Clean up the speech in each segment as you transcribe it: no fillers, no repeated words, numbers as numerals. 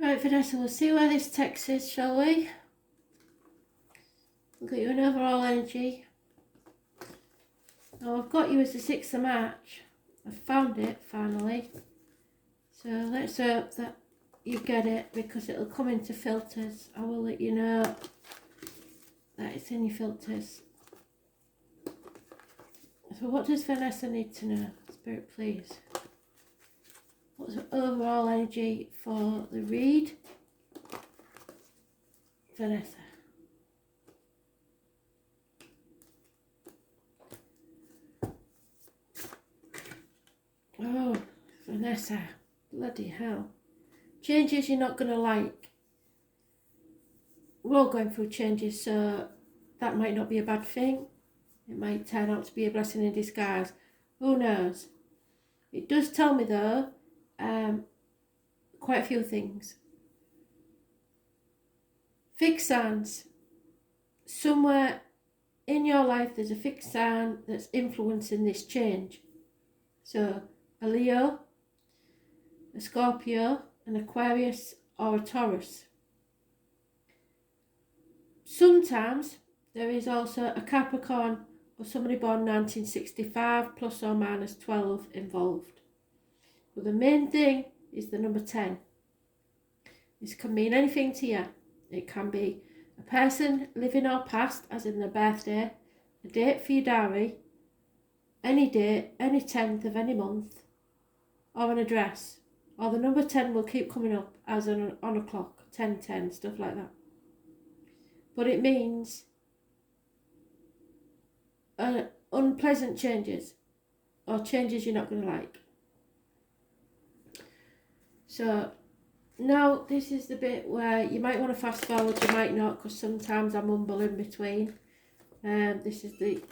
Right, Vanessa, we'll see where this text is, shall we? We'll get you an overall energy. Now, I've got you as the 6th of March. I've found it, finally. So let's hope that you get it, because it'll come into filters. I will let you know that it's in your filters. So what does Vanessa need to know? Spirit, please. What's the overall energy for the read? Vanessa. Oh, Vanessa. Bloody hell. Changes you're not going to like. We're all going through changes, so that might not be a bad thing. It might turn out to be a blessing in disguise. Who knows? It does tell me, though, quite a few things. Fixed signs. Somewhere in your life there's a fixed sign that's influencing this change. So a Leo, a Scorpio, an Aquarius, or a Taurus. Sometimes there is also a Capricorn or somebody born 1965 plus or minus 12 involved. But the main thing is the number 10. This can mean anything to you. It can be a person living or past, as in their birthday, a date for your diary, any date, any 10th of any month, or an address. Or the number 10 will keep coming up as on a clock, 1010, stuff like that. But it means unpleasant changes, or changes you're not going to like. So now this is the bit where you might want to fast forward, you might not, because sometimes I mumble in between. This is the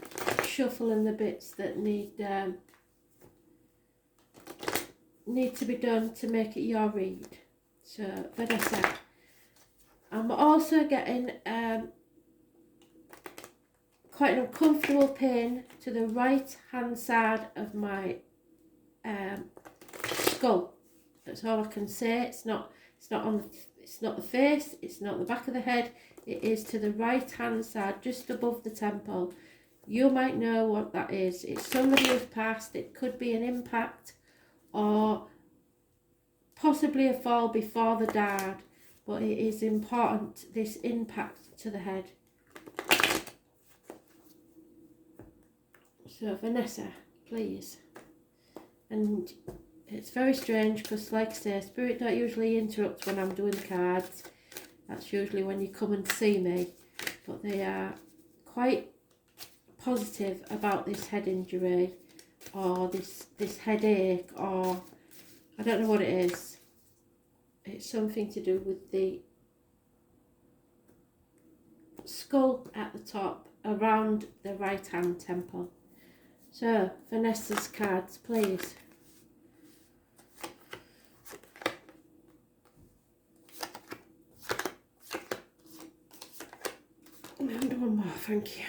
shuffle and the bits that need to be done to make it your read. So Vanessa, I'm also getting quite an uncomfortable pain to the right hand side of my skull. That's all I can say. It's not the face, it's not the back of the head, it is to the right hand side, just above the temple. You might know what that is. It's somebody who's passed. It could be an impact or possibly a fall before they died, but it is important, this impact to the head. So Vanessa, please. And it's very strange because, like I say, Spirit don't usually interrupt when I'm doing cards. That's usually when you come and see me. But they are quite positive about this head injury or this headache, or I don't know what it is. It's something to do with the skull at the top around the right hand temple. So Vanessa's cards, please. And one more, thank you.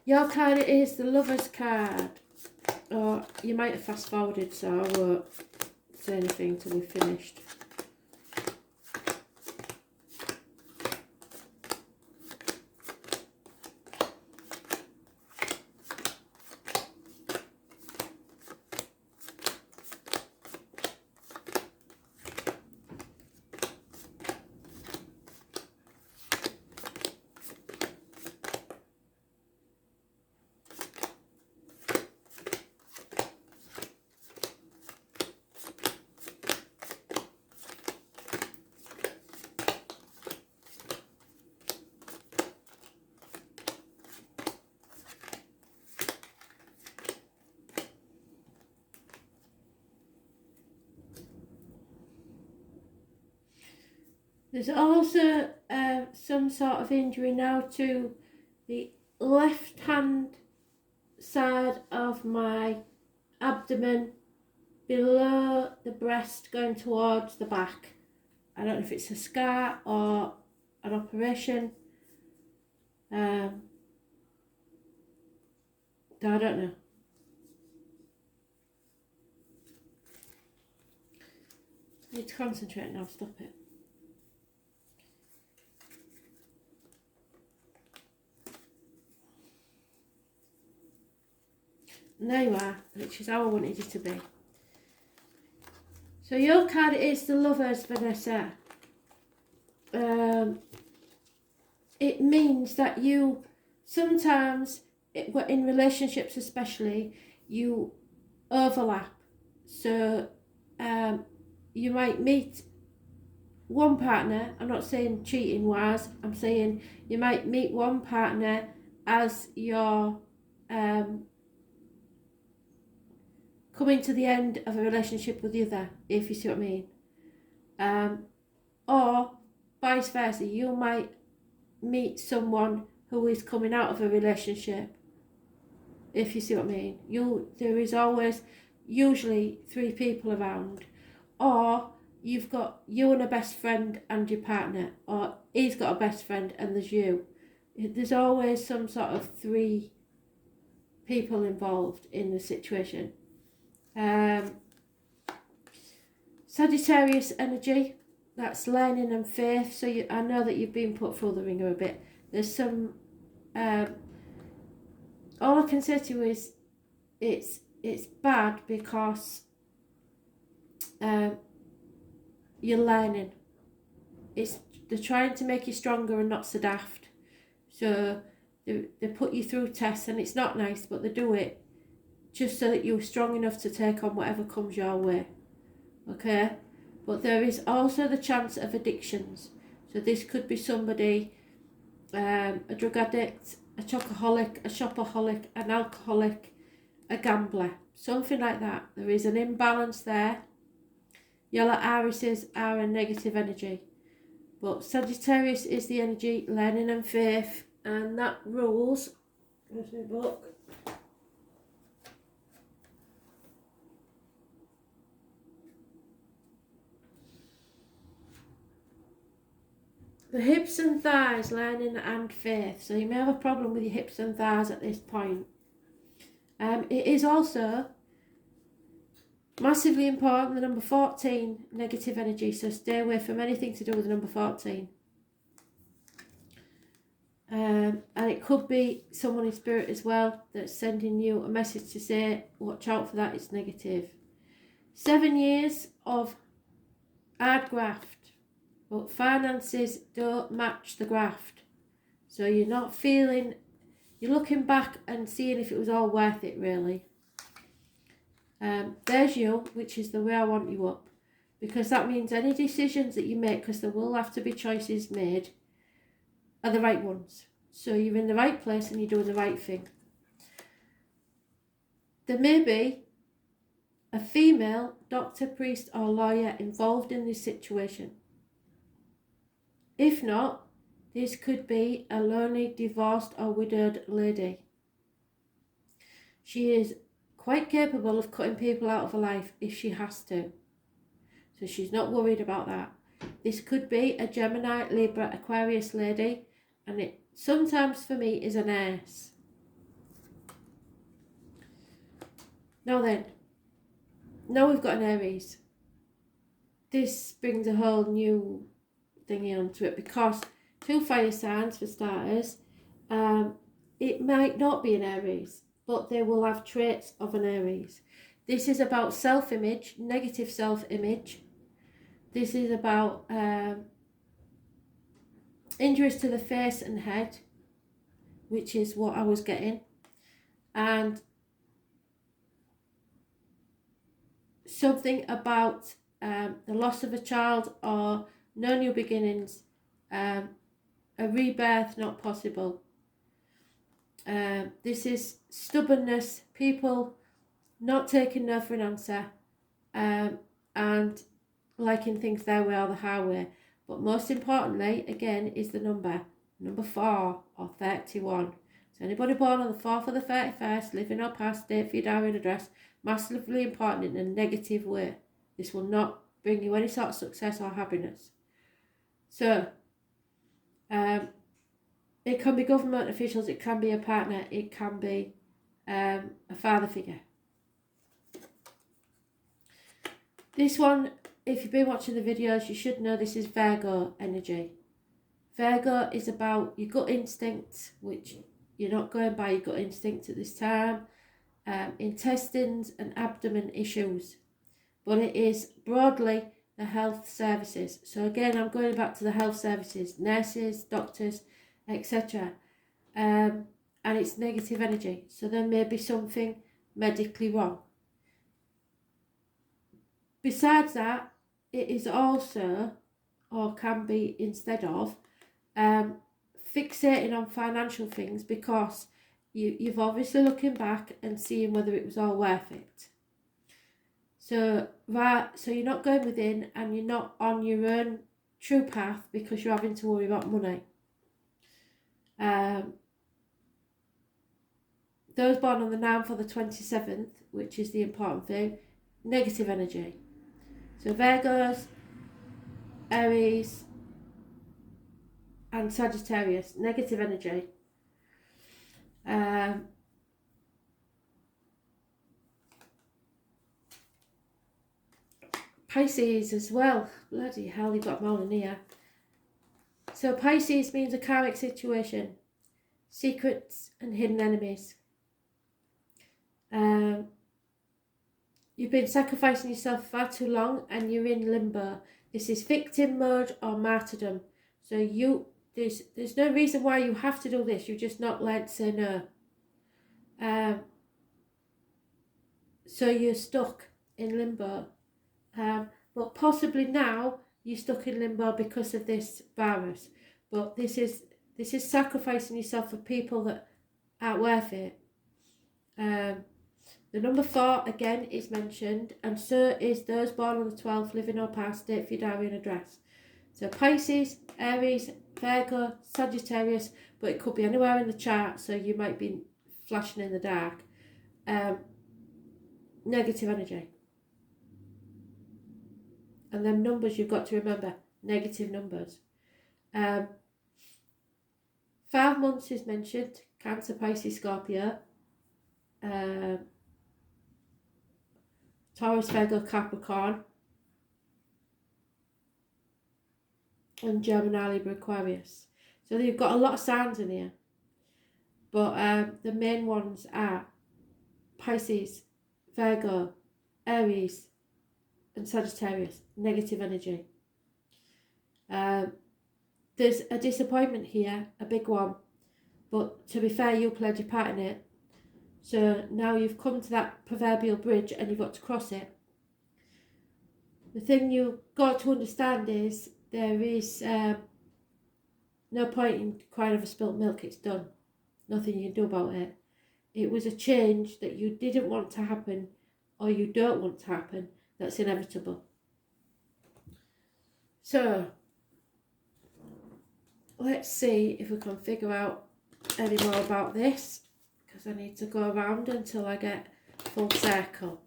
Your card is the Lover's card. Or you might have fast forwarded, so I won't say anything till we've finished. There's also some sort of injury now to the left hand side of my abdomen, below the breast going towards the back. I don't know if it's a scar or an operation. I don't know. I need to concentrate now, stop it. And there you are, which is how I wanted it to be. So your card is the Lovers, Vanessa. It means that you sometimes, in relationships especially, you overlap. So you might meet one partner, I'm not saying cheating wise, I'm saying you might meet one partner as you're coming to the end of a relationship with the other, if you see what I mean. Or vice versa, you might meet someone who is coming out of a relationship, if you see what I mean. There is always usually 3 people around, or you've got you and a best friend and your partner, or he's got a best friend and there's you. There's always some sort of 3 people involved in the situation. Sagittarius energy, that's learning and faith. So I know that you've been put through the ringer a bit. There's some all I can say to you is it's bad because you're learning. They're trying to make you stronger and not so daft. So they put you through tests, and it's not nice, but they do it just so that you're strong enough to take on whatever comes your way. Okay? But there is also the chance of addictions. So this could be somebody, a drug addict, a chocoholic, a shopaholic, an alcoholic, a gambler, something like that. There is an imbalance there. Yellow irises are a negative energy. But Sagittarius is the energy, learning and faith, and that rules. There's my book. The hips and thighs, learning and faith. So you may have a problem with your hips and thighs at this point. It is also massively important, the number 14, negative energy. So stay away from anything to do with the number 14. And it could be someone in spirit as well that's sending you a message to say, watch out for that, it's negative. 7 years of hard graft. But finances don't match the graft. So you're not feeling, you're looking back and seeing if it was all worth it really. There's you, which is the way I want you up. Because that means any decisions that you make, because there will have to be choices made, are the right ones. So you're in the right place and you're doing the right thing. There may be a female doctor, priest or lawyer involved in this situation. If not, this could be a lonely, divorced or widowed lady. She is quite capable of cutting people out of her life if she has to. So she's not worried about that. This could be a Gemini, Libra, Aquarius lady, and it sometimes for me is an ace. Now then, now we've got an Aries. This brings a whole new thingy onto it, because 2 fire signs for starters. It might not be an Aries, but they will have traits of an Aries. This is about self-image, negative self-image. This is about injuries to the face and head, which is what I was getting, and something about the loss of a child or no new beginnings, a rebirth not possible. This is stubbornness, people not taking no for an answer, and liking things their way or the highway. But most importantly, again, is the number 4 or 31. So anybody born on the 4th or the 31st, living or past, date for your diary and address, massively important in a negative way. This will not bring you any sort of success or happiness. So, it can be government officials, it can be a partner, it can be a father figure. This one, if you've been watching the videos, you should know this is Virgo energy. Virgo is about your gut instinct, which you're not going by your gut instinct at this time. Intestines and abdomen issues. But it is broadly the health services. So again, I'm going back to the health services, nurses, doctors, etc. And it's negative energy. So there may be something medically wrong. Besides that, it is also, or can be instead of, fixating on financial things because you've obviously looking back and seeing whether it was all worth it. So you're not going within and you're not on your own true path because you're having to worry about money. Those born on the 9th or the 27th, which is the important thing, negative energy. So Virgos, Aries and Sagittarius, negative energy. Pisces as well. Bloody hell, you've got them all in here. So Pisces means a karmic situation, secrets and hidden enemies. You've been sacrificing yourself far too long and you're in limbo. This is victim mode or martyrdom. So there's no reason why you have to do this. You've just not learned to say no. So you're stuck in limbo. But possibly now you're stuck in limbo because of this virus. But this is sacrificing yourself for people that aren't worth it. The number 4 again is mentioned, and so is those born on the 12th, living or past, date for your diary and address. So Pisces, Aries, Virgo, Sagittarius, but it could be anywhere in the chart, so you might be flashing in the dark. Negative energy. And then numbers you've got to remember, negative numbers. 5 months is mentioned, Cancer, Pisces, Scorpio. Taurus, Virgo, Capricorn. And Gemini, Libra, Aquarius. So you've got a lot of signs in here. But the main ones are Pisces, Virgo, Aries, and Sagittarius. Negative energy. There's a disappointment here, a big one. But to be fair, you played your part in it. So now you've come to that proverbial bridge and you've got to cross it. The thing you've got to understand is there is no point in crying over spilt milk. It's done. Nothing you can do about it. It was a change that you didn't want to happen or you don't want to happen that's inevitable. So let's see if we can figure out any more about this, because I need to go around until I get full circle.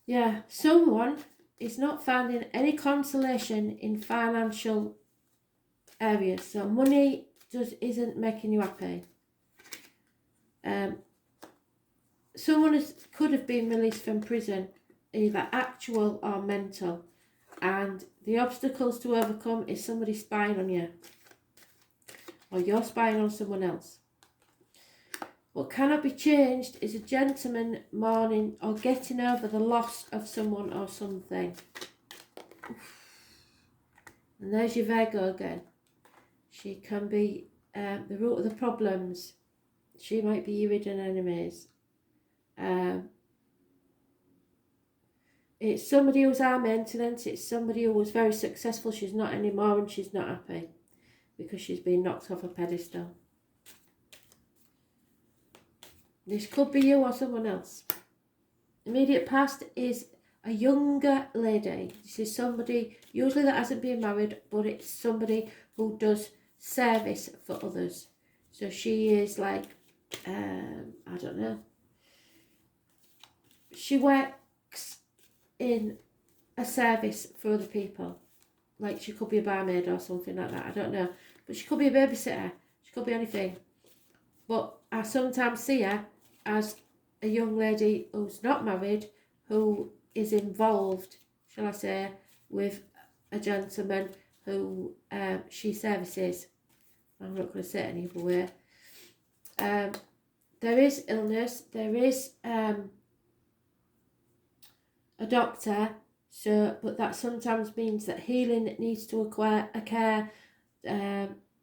Yeah, someone is not finding any consolation in financial areas. So money just isn't making you happy. Someone could have been released from prison, either actual or mental, and the obstacles to overcome is somebody spying on you, or you're spying on someone else. What cannot be changed is a gentleman mourning or getting over the loss of someone or something. And there's your Virgo again. She can be the root of the problems. She might be your hidden enemies. It's somebody who's high maintenance. It's somebody who was very successful. She's not anymore and she's not happy because she's been knocked off a pedestal. This could be you or someone else. Immediate past is a younger lady. This is somebody usually that hasn't been married, but it's somebody who does service for others. So she is like I don't know. She works in a service for other people. Like she could be a barmaid or something like that. I don't know. But she could be a babysitter. She could be anything. But I sometimes see her as a young lady who's not married, who is involved, shall I say, with a gentleman who she services. I'm not going to say it any other way. There is illness, there is a doctor, but that sometimes means that healing needs to occur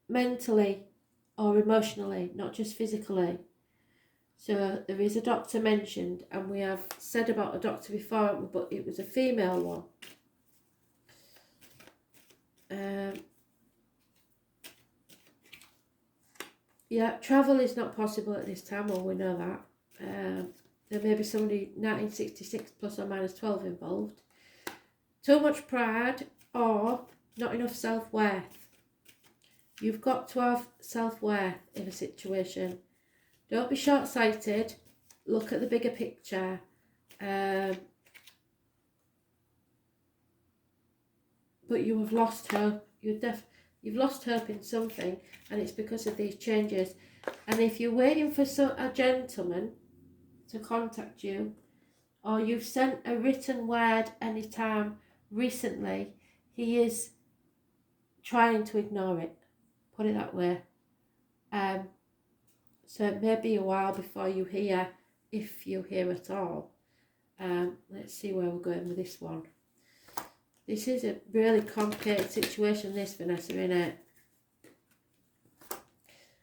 mentally or emotionally, not just physically. So there is a doctor mentioned, and we have said about a doctor before, but it was a female one. Yeah, travel is not possible at this time, well, we know that. There may be somebody 1966 plus or minus 12 involved. Too much pride or not enough self-worth. You've got to have self-worth in a situation. Don't be short-sighted. Look at the bigger picture. But you have lost hope. You've lost hope in something, and it's because of these changes. And if you're waiting for a gentleman to contact you, or you've sent a written word anytime recently, he is trying to ignore it. Put it that way. So it may be a while before you hear, if you hear at all. Let's see where we're going with this one. This is a really complicated situation, this, Vanessa, innit?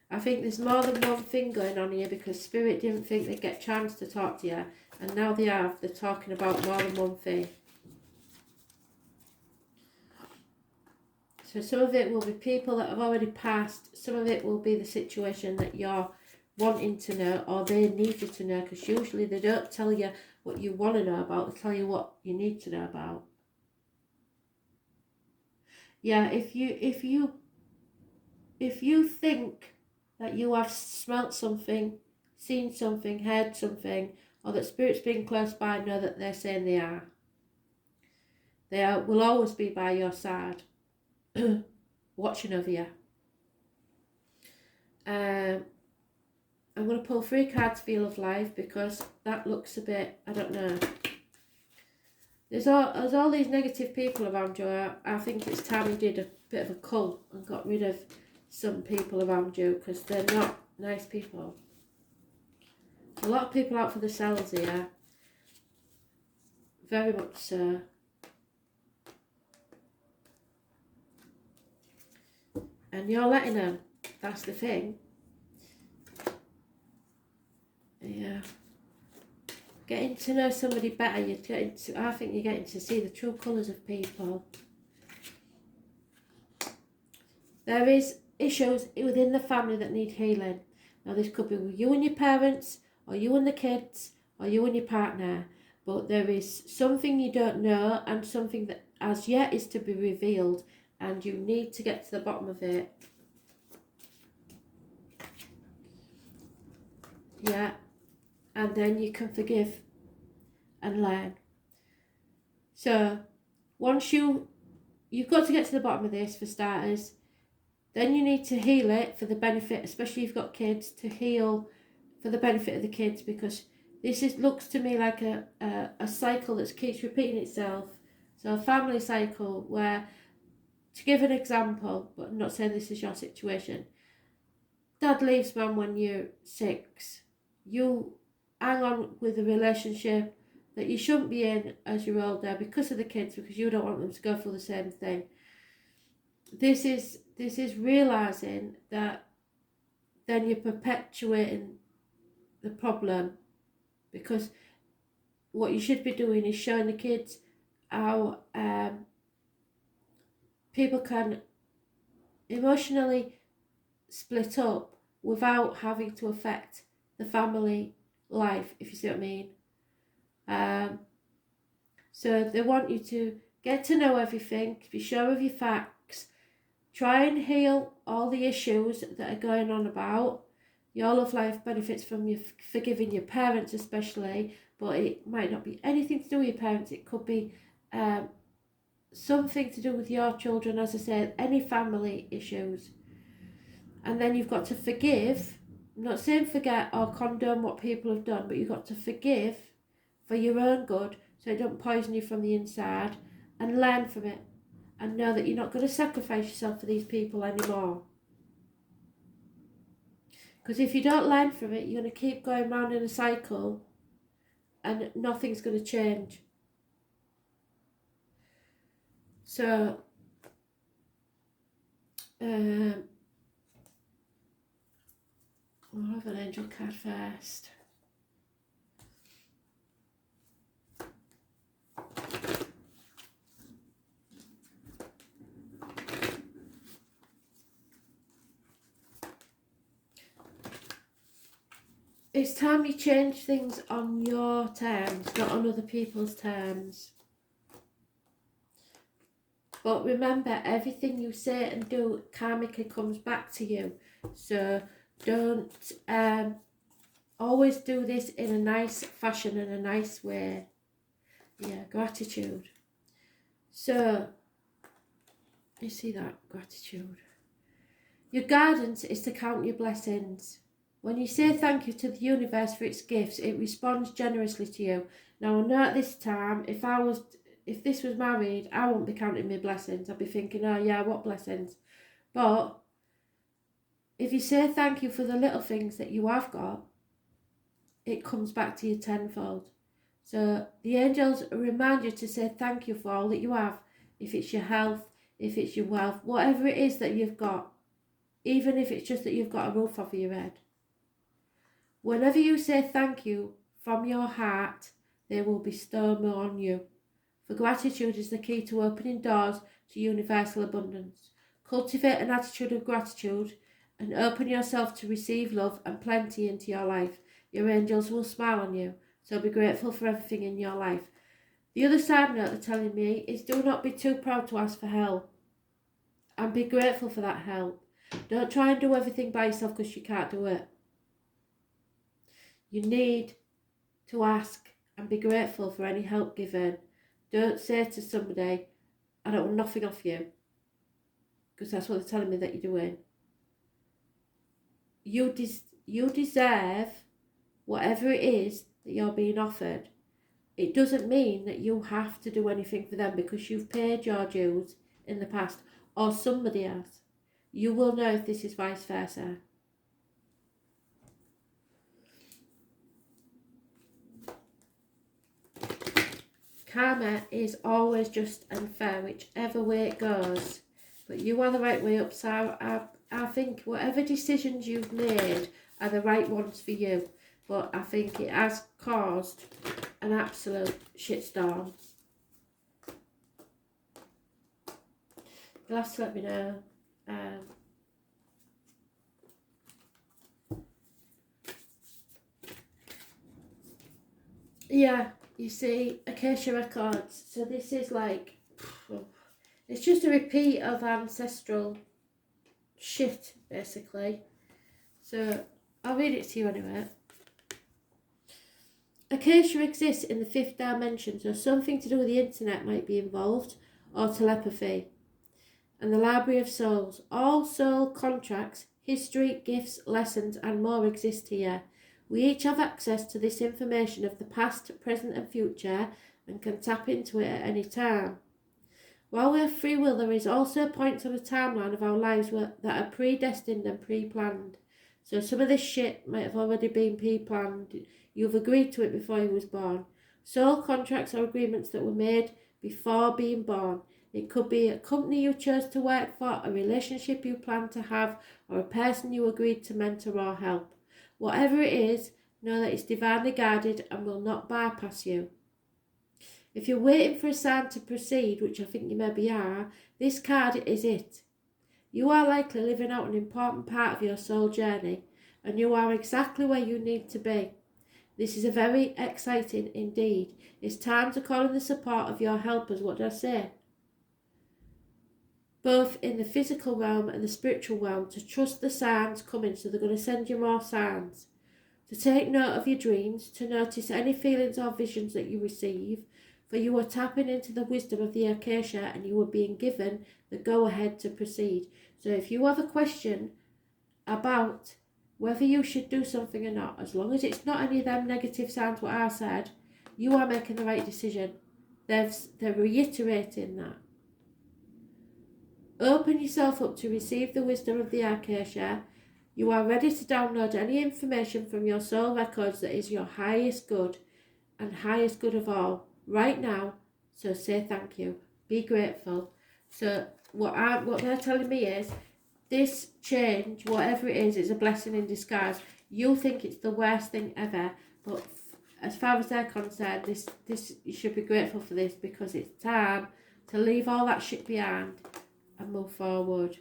I think there's more than one thing going on here, because Spirit didn't think they'd get a chance to talk to you, and now they have. They're talking about more than one thing. So some of it will be people that have already passed. Some of it will be the situation that you're wanting to know, or they need you to know, because usually they don't tell you what you want to know about. They tell you what you need to know about. Yeah, if you think that you have smelt something, seen something, heard something, or that Spirit's being close by, know that they're saying they are. They will always be by your side, watching over you. I'm going to pull 3 cards for your love life, because that looks a bit, I don't know. There's all these negative people around you. I think it's time you did a bit of a cull and got rid of some people around you, because they're not nice people. A lot of people out for themselves here. Very much so. And you're letting them. That's the thing. Yeah. Getting to know somebody better, I think you're getting to see the true colours of people. There is issues within the family that need healing. Now this could be with you and your parents, or you and the kids, or you and your partner. But there is something you don't know, and something that as yet is to be revealed, and you need to get to the bottom of it. Yeah. And then you can forgive and learn. So once you've got to get to the bottom of this, for starters. Then you need to heal it for the benefit, especially if you've got kids, to heal for the benefit of the kids, because this looks to me like a cycle that keeps repeating itself. So a family cycle where, to give an example, but I'm not saying this is your situation, Dad leaves Mum when you're 6. You hang on with a relationship that you shouldn't be in as you're older because of the kids, because you don't want them to go through the same thing. This is realising that then you're perpetuating the problem, because what you should be doing is showing the kids how people can emotionally split up without having to affect the family life, if you see what I mean. So they want you to get to know everything, be sure of your facts, try and heal all the issues that are going on about, Your love life benefits from you forgiving your parents especially, but it might not be anything to do with your parents. It could be something to do with your children, as I said, any family issues. And then you've got to forgive. I'm not saying forget or condone what people have done, but you've got to forgive for your own good so it don't poison you from the inside, and learn from it and know that you're not going to sacrifice yourself for these people anymore. Because if you don't learn from it, you're going to keep going round in a cycle and nothing's going to change. So, I'll have an angel card first. It's time you change things on your terms, not on other people's terms. But remember, everything you say and do karmically comes back to you. So don't always do this in a nice fashion, in a nice way. Yeah, gratitude. So, you see that? Gratitude. Your guidance is to count your blessings. When you say thank you to the universe for its gifts, it responds generously to you. Now, I know at this time, if this was married, I wouldn't be counting my blessings. I'd be thinking, oh yeah, what blessings? But if you say thank you for the little things that you have got, it comes back to you tenfold. So the angels remind you to say thank you for all that you have. If it's your health, if it's your wealth, whatever it is that you've got, even if it's just that you've got a roof over your head. Whenever you say thank you from your heart, they will bestow more on you. For gratitude is the key to opening doors to universal abundance. Cultivate an attitude of gratitude and open yourself to receive love and plenty into your life. Your angels will smile on you, so be grateful for everything in your life. The other side note they're telling me is do not be too proud to ask for help, and be grateful for that help. Don't try and do everything by yourself because you can't do it. You need to ask and be grateful for any help given. Don't say to somebody, I don't want nothing off you, because that's what they're telling me that you're doing. You deserve whatever it is that you're being offered. It doesn't mean that you have to do anything for them because you've paid your dues in the past, or somebody has. You will know if this is vice versa. Karma is always just and fair, whichever way it goes. But you are the right way up, so I think whatever decisions you've made are the right ones for you. But I think it has caused an absolute shitstorm. You'll have to let me know. Yeah, you see, Acacia Records. So this is like, it's just a repeat of ancestral shit, basically. So I'll read it to you anyway. Acacia exists in the 5th dimension, so something to do with the internet might be involved, or telepathy. And the Library of Souls. All soul contracts, history, gifts, lessons, and more exist here. We each have access to this information of the past, present, and future, and can tap into it at any time. While we have free will, there is also points on the timeline of our lives that are predestined and pre-planned. So some of this shit might have already been pre-planned. You've agreed to it before you was born. Soul contracts are agreements that were made before being born. It could be a company you chose to work for, a relationship you plan to have, or a person you agreed to mentor or help. Whatever it is, know that it's divinely guided and will not bypass you. If you're waiting for a sign to proceed, which I think you maybe are, this card is it. You are likely living out an important part of your soul journey, and you are exactly where you need to be. This is a very exciting indeed. It's time to call in the support of your helpers. What did I say? both in the physical realm and the spiritual realm, to trust the signs coming. So they're going to send you more signs. To take note of your dreams, to notice any feelings or visions that you receive, for you are tapping into the wisdom of the acacia and you are being given the go-ahead to proceed. So if you have a question about whether you should do something or not, as long as it's not any of them negative signs what I said, you are making the right decision. They're reiterating that. Open yourself up to receive the wisdom of the acacia. You are ready to download any information from your soul records that is your highest good and highest good of all right now. So say thank you. Be grateful. So what they're telling me is this change, whatever it is a blessing in disguise. You think it's the worst thing ever, but as far as they're concerned, this you should be grateful for this, because it's time to leave all that shit behind and move forward.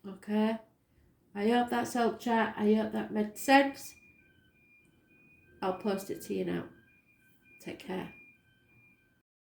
Okay? I hope that's helped, chat. I hope that made sense. I'll post it to you now. Take care.